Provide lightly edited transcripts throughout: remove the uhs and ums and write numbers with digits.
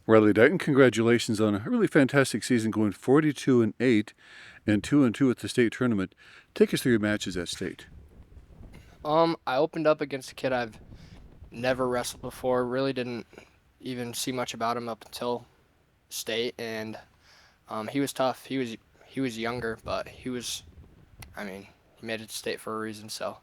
Riley Dighton, congratulations on a really fantastic season, going 42-8 and 2-2 at the state tournament. Take us through your matches at state. I opened up against a kid I've never wrestled before. Really didn't even see much about him up until state, and he was tough. He was younger, but I mean, he made it to state for a reason. So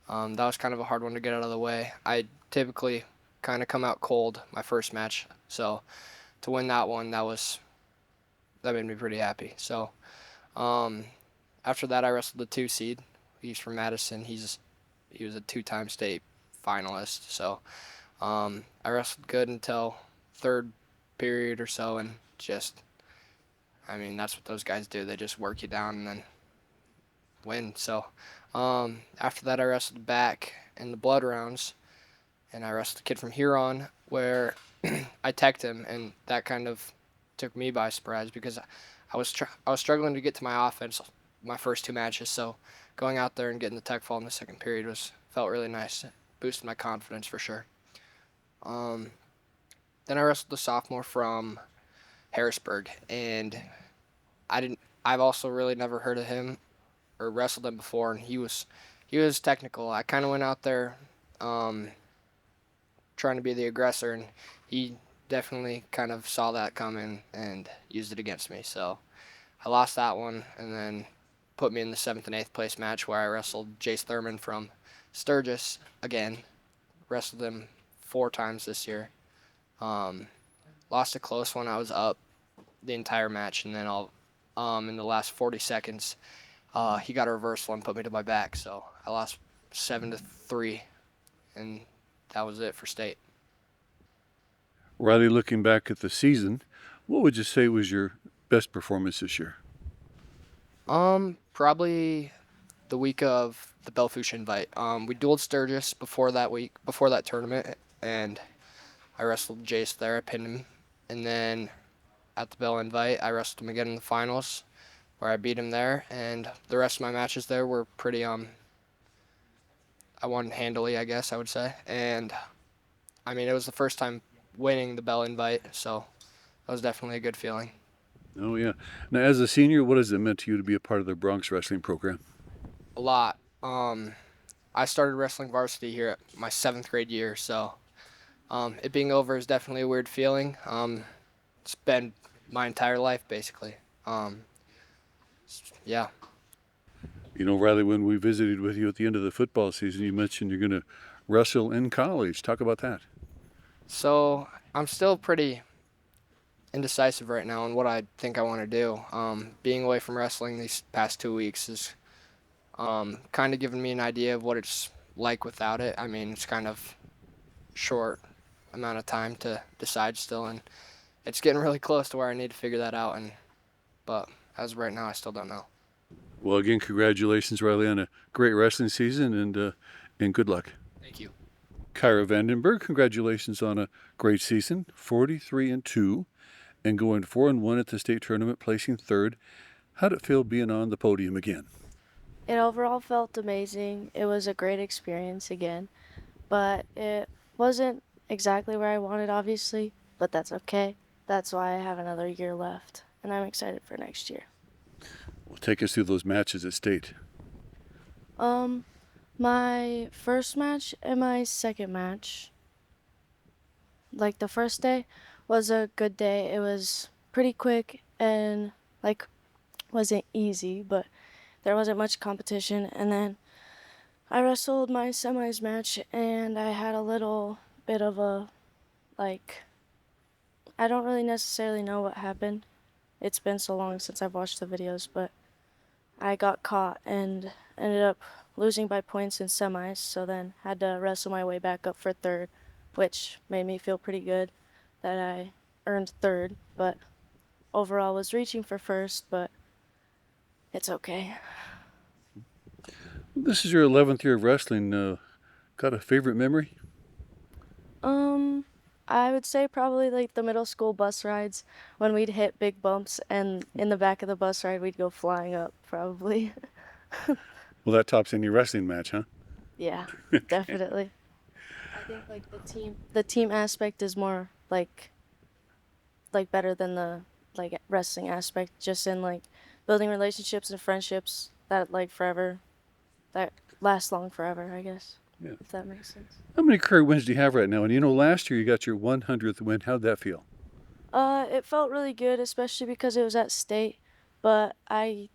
that was kind of a hard one to get out of the way. I typically kind of come out cold my first match, so to win that one, that made me pretty happy. So um, after that, I wrestled the 2 seed. He's from Madison. He was a 2-time state finalist. So I wrestled good until third period or so, and I mean, that's what those guys do. They just work you down and then win. So after that, I wrestled back in the blood rounds, and I wrestled a kid from Huron where I teched him, and that kind of took me by surprise because I was struggling to get to my offense my first 2 matches. So going out there and getting the tech fall in the second period was felt really nice. It boosted my confidence for sure. Um, then I wrestled the sophomore from Harrisburg, and I've also really never heard of him or wrestled him before, and he was technical. I kind of went out there um, trying to be the aggressor, and he definitely kind of saw that coming and used it against me. So I lost that one, and then put me in the seventh and eighth place match where I wrestled Jace Thurman from Sturgis again. Wrestled him 4 times this year. Um, Lost a close one. I was up the entire match, and then in the last 40 seconds, he got a reversal and put me to my back. So I lost 7-3, and that was it for state. Riley, looking back at the season, what would you say was your best performance this year? Probably the week of the Belle Fourche invite. We dueled Sturgis before that tournament, and I wrestled Jace there. I pinned him, and then at the Bell invite, I wrestled him again in the finals, where I beat him there. And the rest of my matches there were pretty. I won handily, I guess I would say. And I mean, it was the first time winning the Bell invite, so that was definitely a good feeling. Oh, yeah. Now, as a senior, what has it meant to you to be a part of the Bronx wrestling program? A lot. I started wrestling varsity here at my seventh grade year, so it being over is definitely a weird feeling. It's been my entire life basically. Um, yeah. You know, Riley, when we visited with you at the end of the football season, you mentioned you're going to wrestle in college. Talk about that. So I'm still pretty indecisive right now on what I think I want to do. Being away from wrestling these past 2 weeks has kind of given me an idea of what it's like without it. I mean, it's kind of short amount of time to decide still, and it's getting really close to where I need to figure that out. But as of right now, I still don't know. Well, again, congratulations, Riley, on a great wrestling season, and good luck. Thank you. Kyra Vandenberg, congratulations on a great season, 43-2, and going 4-1 at the state tournament, placing third. How'd it feel being on the podium again? It overall felt amazing. It was a great experience again, but it wasn't exactly where I wanted, obviously, but that's okay. That's why I have another year left, and I'm excited for next year. Well, take us through those matches at state. Um, my first match and my second match, like the first day, was a good day. It was pretty quick and like wasn't easy, but there wasn't much competition. And then I wrestled my semis match, and I had a little bit of a like I don't really necessarily know what happened. It's been so long since I've watched the videos, but I got caught and ended up losing by points in semis, so then had to wrestle my way back up for third, which made me feel pretty good that I earned third, but overall was reaching for first, but it's okay. This is your 11th year of wrestling. Got a favorite memory? Um, I would say probably like the middle school bus rides when we'd hit big bumps and in the back of the bus ride we'd go flying up, probably. Well, that tops any wrestling match, huh? Yeah, definitely. I think like the team aspect is more like like better than the like wrestling aspect, just in like building relationships and friendships that like forever, that last long forever, I guess. Yeah. If that makes sense. How many career wins do you have right now? And last year you got your 100th win. How'd that feel? It felt really good, especially because it was at state, but I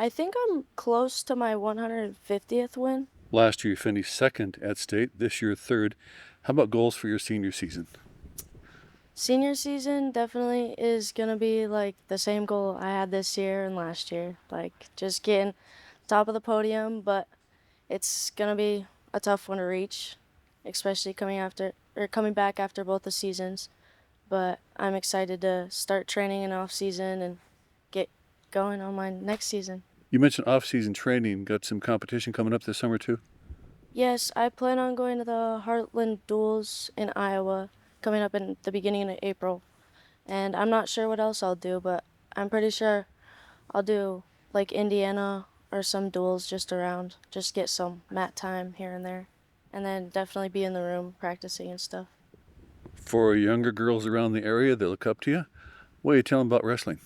think I'm close to my 150th win. Last year you finished second at state. This year third. How about goals for your senior season? Senior season definitely is gonna be like the same goal I had this year and last year, like just getting top of the podium, but it's gonna be a tough one to reach, especially coming back after both the seasons. But I'm excited to start training in off season and get going on my next season. You mentioned off-season training. Got some competition coming up this summer too? Yes, I plan on going to the Heartland Duels in Iowa coming up in the beginning of April. And I'm not sure what else I'll do, but I'm pretty sure I'll do like Indiana or some duels just around, just get some mat time here and there. And then definitely be in the room practicing and stuff. For younger girls around the area that look up to you, what do you tell them about wrestling?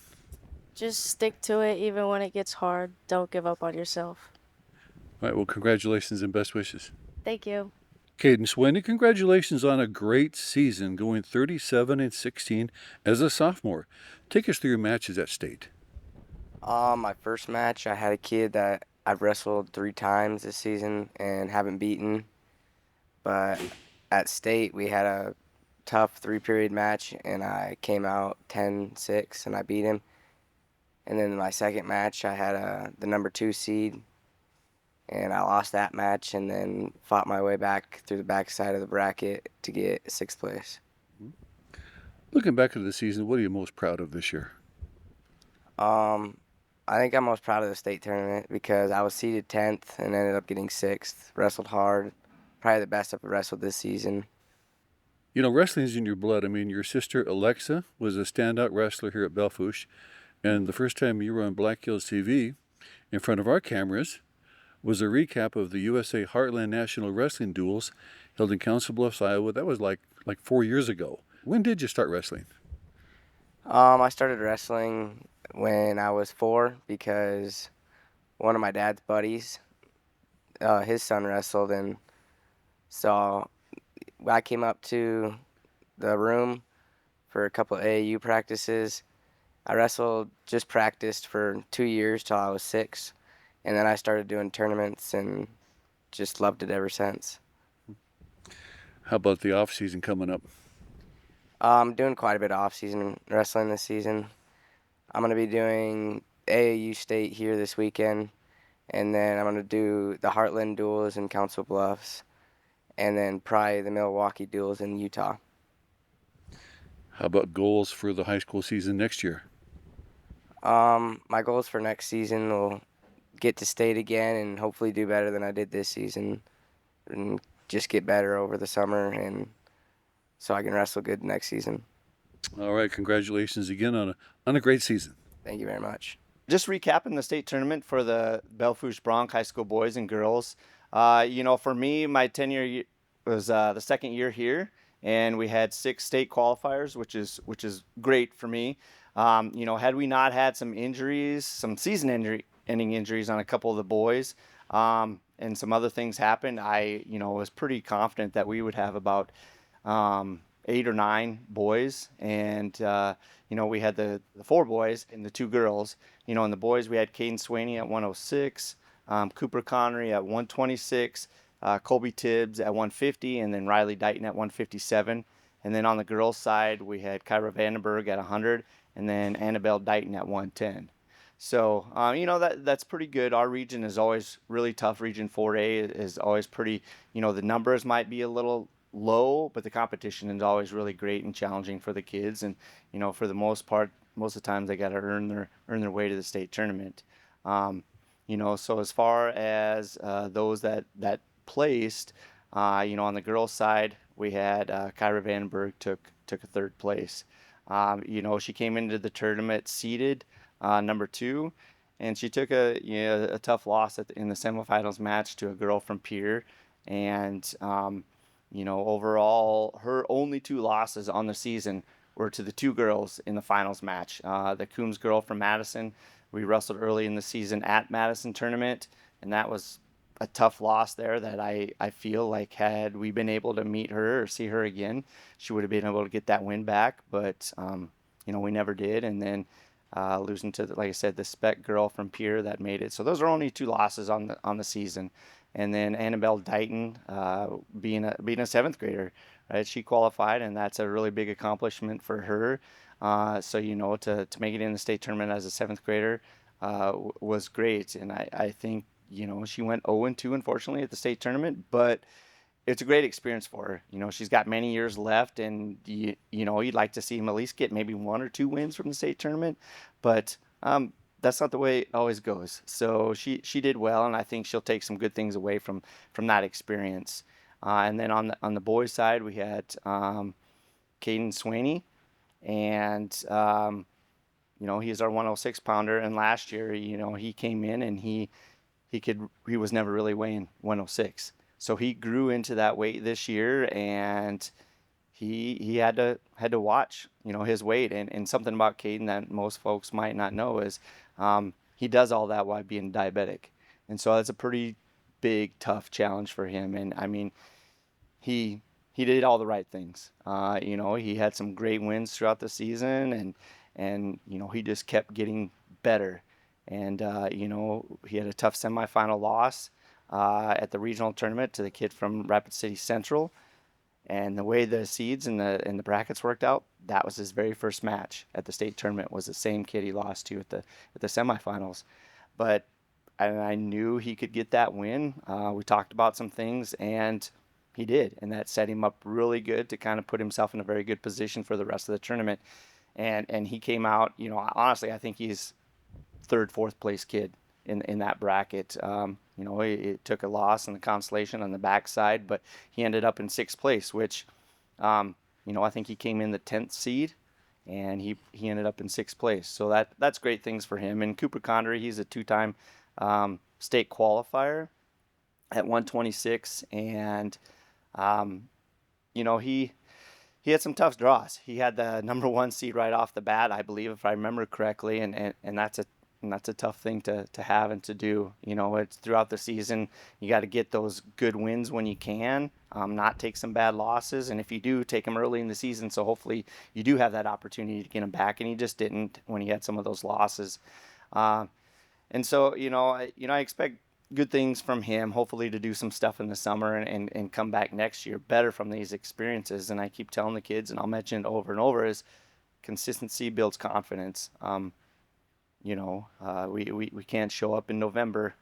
Just stick to it even when it gets hard. Don't give up on yourself. All right, well, congratulations and best wishes. Thank you. Caden Swaney, congratulations on a great season, going 37-16 as a sophomore. Take us through your matches at state. My first match, I had a kid that I've wrestled 3 times this season and haven't beaten. But at state, we had a tough 3-period match, and I came out 10-6, and I beat him. And then my second match, I had the number 2 seed, and I lost that match, and then fought my way back through the backside of the bracket to get 6th place. Looking back at the season, what are you most proud of this year? I think I'm most proud of the state tournament because I was seeded 10th and ended up getting 6th. Wrestled hard. Probably the best I've wrestled this season. Wrestling's in your blood. I mean, your sister Alexa was a standout wrestler here at Belle Fourche, and the first time you were on Black Hills TV in front of our cameras was a recap of the USA Heartland National Wrestling Duels held in Council Bluffs, Iowa. That was like 4 years ago. When did you start wrestling? I started wrestling when I was 4 because one of my dad's buddies, his son wrestled, and so I came up to the room for a couple of AAU practices. I just practiced for 2 years till I was 6, and then I started doing tournaments and just loved it ever since. How about the off season coming up? I'm doing quite a bit of off-season wrestling this season. I'm going to be doing AAU State here this weekend, and then I'm going to do the Heartland Duels in Council Bluffs, and then probably the Milwaukee Duels in Utah. How about goals for the high school season next year? My goals for next season will get to state again and hopefully do better than I did this season, and just get better over the summer, and so I can wrestle good next season. All right, congratulations again on a great season. Thank you very much. Just recapping the state tournament for the Belle Fourche Bronc High School boys and girls. For me, my tenure was the second year here, and we had 6 state qualifiers, which is great for me. Had we not had some injuries, some season-ending injuries on a couple of the boys, and some other things happened, I was pretty confident that we would have about 8 or 9 boys, and we had the 4 boys and the 2 girls. In the boys we had Caden Swaney at 106, Cooper Connery at 126, Colby Tibbs at 150, and then Riley Dighton at 157. And then on the girls' side we had Kyra Vandenberg at 100, and then Annabelle Dighton at 110. So, that's pretty good. Our region is always really tough. Region 4A is always pretty, the numbers might be a little low, but the competition is always really great and challenging for the kids. And, for the most part, most of the times they got to earn their way to the state tournament. So as far as those that placed, on the girls' side, we had Kyra Vandenberg took a 3rd place. She came into the tournament seeded number 2, and she took a tough loss in the semifinals match to a girl from Pierre. And overall, her only 2 losses on the season were to the two girls in the finals match. The Coombs girl from Madison, we wrestled early in the season at Madison tournament, and that was a tough loss there that I feel like had we been able to meet her or see her again, she would have been able to get that win back. But, we never did. And then losing to, like I said, the Spec girl from Pierre that made it. So those are only two losses on the season. And then Annabelle Dighton, being a seventh grader, right? She qualified, and that's a really big accomplishment for her. So to make it in the state tournament as a seventh grader was great. And I think she went 0-2 unfortunately at the state tournament, but it's a great experience for her. She's got many years left, and you'd like to see him at least get maybe 1 or 2 wins from the state tournament, but that's not the way it always goes. So she did well, and I think she'll take some good things away from that experience. And then on the boys' side, we had Caden Swaney, and he's our 106 pounder. And last year, he came in and he was never really weighing 106. So he grew into that weight this year, and he had to watch, his weight. And something about Caden that most folks might not know is he does all that while being diabetic. And so that's a pretty big, tough challenge for him. And I mean, he did all the right things. He had some great wins throughout the season, and he just kept getting better. And he had a tough semifinal loss at the regional tournament to the kid from Rapid City Central. And the way the seeds and the brackets worked out, that was his very first match at the state tournament, was the same kid he lost to at the semifinals. But I knew he could get that win. We talked about some things, and he did, and that set him up really good to kind of put himself in a very good position for the rest of the tournament. And he came out, honestly, I think he's third, fourth place kid in that bracket. He took a loss in the consolation on the backside, but he ended up in sixth place, which, I think he came in the 10th seed, and he ended up in sixth place. So that's great things for him. And Cooper Condry, he's a two-time state qualifier at 126, and he had some tough draws. He had the number 1 seed right off the bat, I believe, if I remember correctly, and that's a tough thing to have and to do. It's throughout the season. You got to get those good wins when you can, not take some bad losses. And if you do, take them early in the season. So hopefully you do have that opportunity to get them back. And he just didn't when he had some of those losses. And so, I expect good things from him, hopefully to do some stuff in the summer and come back next year better from these experiences. And I keep telling the kids, and I'll mention it over and over, is consistency builds confidence. We can't show up in November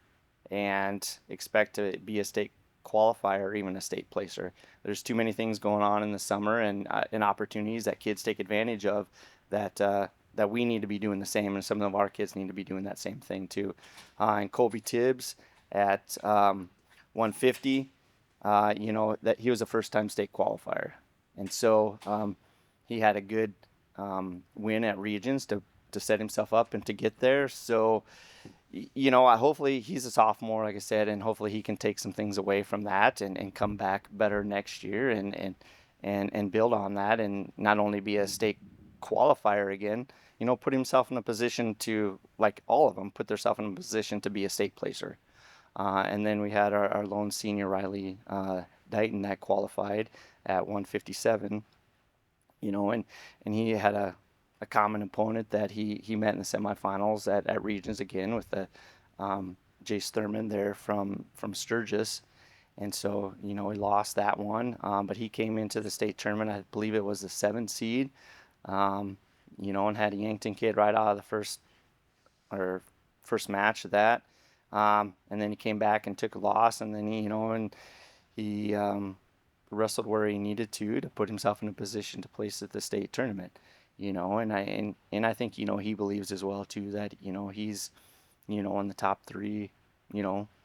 and expect to be a state qualifier or even a state placer. There's too many things going on in the summer and opportunities that kids take advantage of that we need to be doing the same, and some of our kids need to be doing that same thing too. And Colby Tibbs at 150, that he was a first-time state qualifier, and so he had a good win at regions to set himself up and to get there. So, hopefully he's a sophomore, like I said, and hopefully he can take some things away from that and come back better next year and build on that, and not only be a state qualifier again, put himself in a position to, like all of them, put themselves in a position to be a state placer. And then we had our lone senior, Riley Dighton, that qualified at 157, and he had a common opponent that he met in the semifinals at regions again with the Jace Thurman there from Sturgis. And so, he lost that one, but he came into the state tournament, I believe it was the 7th seed, and had a Yankton kid right out of the first match of that. And then he came back and took a loss, and then he wrestled where he needed to put himself in a position to place at the state tournament. And I think he believes as well too that he's in the top 3,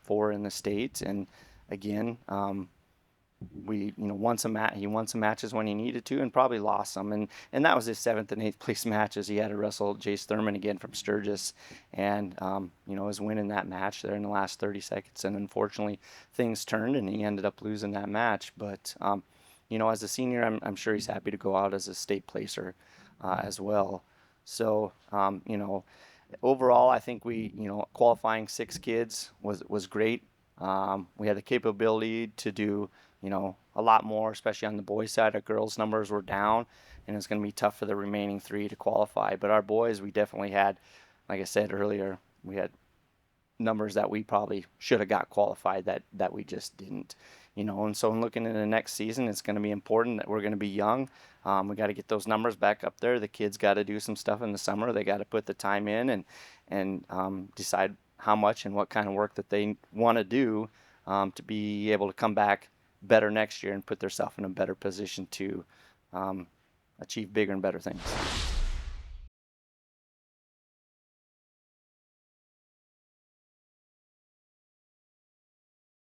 4 in the state. And again, he won some matches when he needed to, and probably lost some, and that was his 7th and 8th place matches. He had to wrestle Jace Thurman again from Sturgis, and was winning that match there in the last 30 seconds, and unfortunately things turned and he ended up losing that match. But as a senior, I'm sure he's happy to go out as a state placer as well. So, overall, I think qualifying 6 kids was great. We had the capability to do, a lot more, especially on the boys' side. Our girls' numbers were down, and it's going to be tough for the remaining 3 to qualify. But our boys, we definitely had, like I said earlier, we had numbers that we probably should have got qualified that we just didn't. And so in looking into the next season, it's going to be important that we're going to be young. We got to get those numbers back up there. The kids got to do some stuff in the summer. They got to put the time in and decide how much and what kind of work that they want to do to be able to come back better next year and put themselves in a better position to achieve bigger and better things.